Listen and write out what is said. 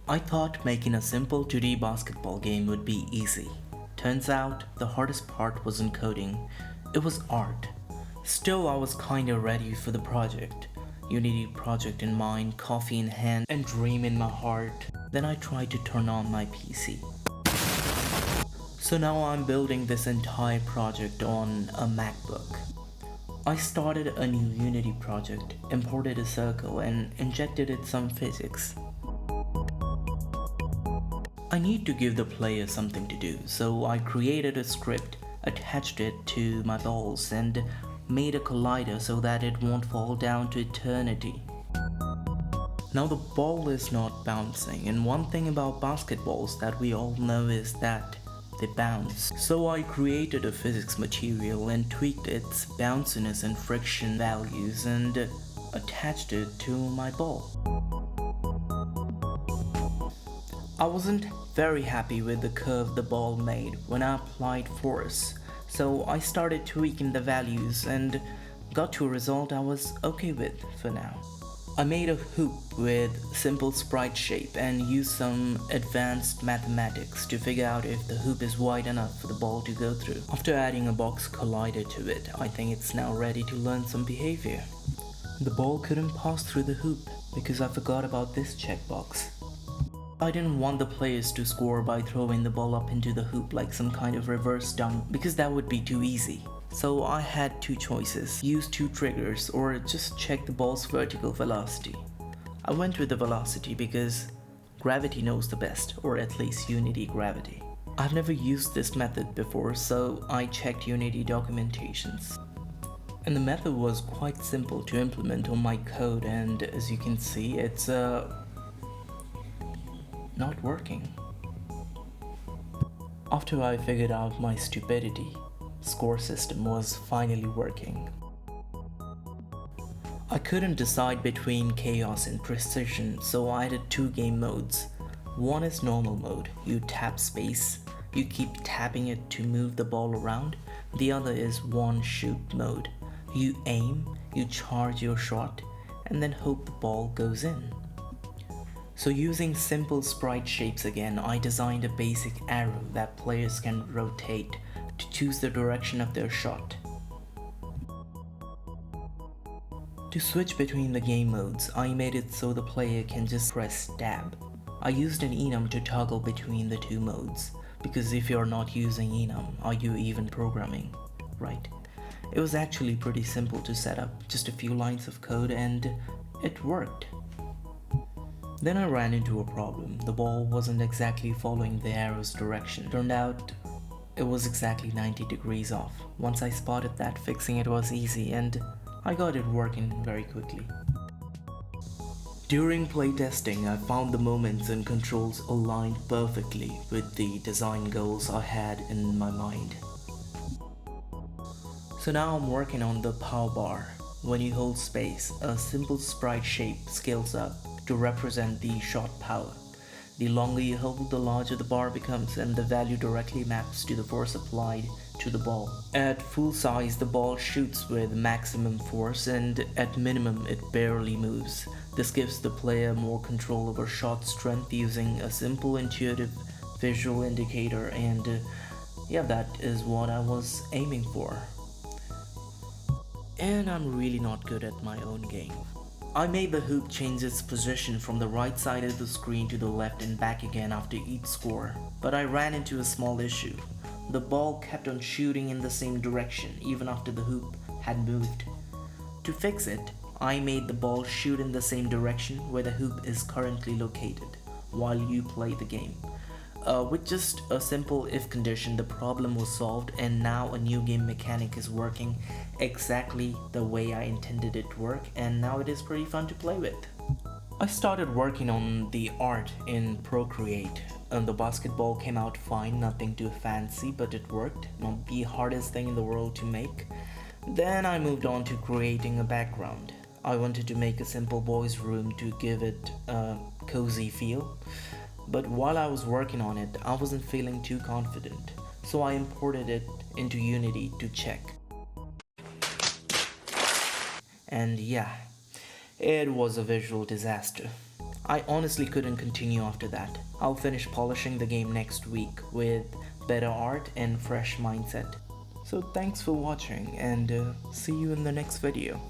I thought making a simple 2D basketball game would be easy. Turns out the hardest part wasn't coding, it was art. Still, I was kinda ready for the project. Unity project in mind, coffee in hand, and dream in my heart. Then I tried to turn on my PC. So now I'm building this entire project on a MacBook. I started a new Unity project, imported a circle, and injected it some physics. I need to give the player something to do, so I created a script, attached it to my balls, and made a collider so that it won't fall down to eternity. Now the ball is not bouncing, and one thing about basketballs that we all know is that they bounce. So I created a physics material and tweaked its bounciness and friction values and attached it to my ball. I wasn't very happy with the curve the ball made when I applied force, so I started tweaking the values and got to a result I was okay with for now. I made a hoop with simple sprite shape and used some advanced mathematics to figure out if the hoop is wide enough for the ball to go through. After adding a box collider to it, I think it's now ready to learn some behavior. The ball couldn't pass through the hoop because I forgot about this checkbox. I didn't want the players to score by throwing the ball up into the hoop like some kind of reverse dunk because that would be too easy. So I had two choices, use two triggers or just check the ball's vertical velocity. I went with the velocity because gravity knows the best, or at least Unity gravity. I've never used this method before, so I checked Unity documentations. And the method was quite simple to implement on my code, and as you can see, it's not working. After I figured out my stupidity, score system was finally working. I couldn't decide between chaos and precision, so I added two game modes. One is normal mode, you tap space, you keep tapping it to move the ball around. The other is one shoot mode, you aim, you charge your shot, and then hope the ball goes in. So using simple sprite shapes again, I designed a basic arrow that players can rotate to choose the direction of their shot. To switch between the game modes, I made it so the player can just press tab. I used an enum to toggle between the two modes, because if you're not using enum, are you even programming, right? It was actually pretty simple to set up, just a few lines of code and it worked. Then I ran into a problem. The ball wasn't exactly following the arrow's direction. Turned out it was exactly 90 degrees off. Once I spotted that, fixing it was easy and I got it working very quickly. During playtesting, I found the movements and controls aligned perfectly with the design goals I had in my mind. So now I'm working on the power bar. When you hold space, a simple sprite shape scales up to represent the shot power. The longer you hold, the larger the bar becomes, and the value directly maps to the force applied to the ball. At full size, the ball shoots with maximum force, and at minimum, it barely moves. This gives the player more control over shot strength using a simple intuitive visual indicator, and yeah, that is what I was aiming for. And I'm really not good at my own game. I made the hoop change its position from the right side of the screen to the left and back again after each score, but I ran into a small issue. The ball kept on shooting in the same direction even after the hoop had moved. To fix it, I made the ball shoot in the same direction where the hoop is currently located while you play the game. With just a simple if condition, the problem was solved, and now a new game mechanic is working exactly the way I intended it to work, and now it is pretty fun to play with. I started working on the art in Procreate, and the basketball came out fine, nothing too fancy, but it worked, not the hardest thing in the world to make. Then I moved on to creating a background. I wanted to make a simple boys' room to give it a cozy feel. But while I was working on it, I wasn't feeling too confident, so I imported it into Unity to check. And yeah, it was a visual disaster. I honestly couldn't continue after that. I'll finish polishing the game next week with better art and fresh mindset. So thanks for watching, and see you in the next video.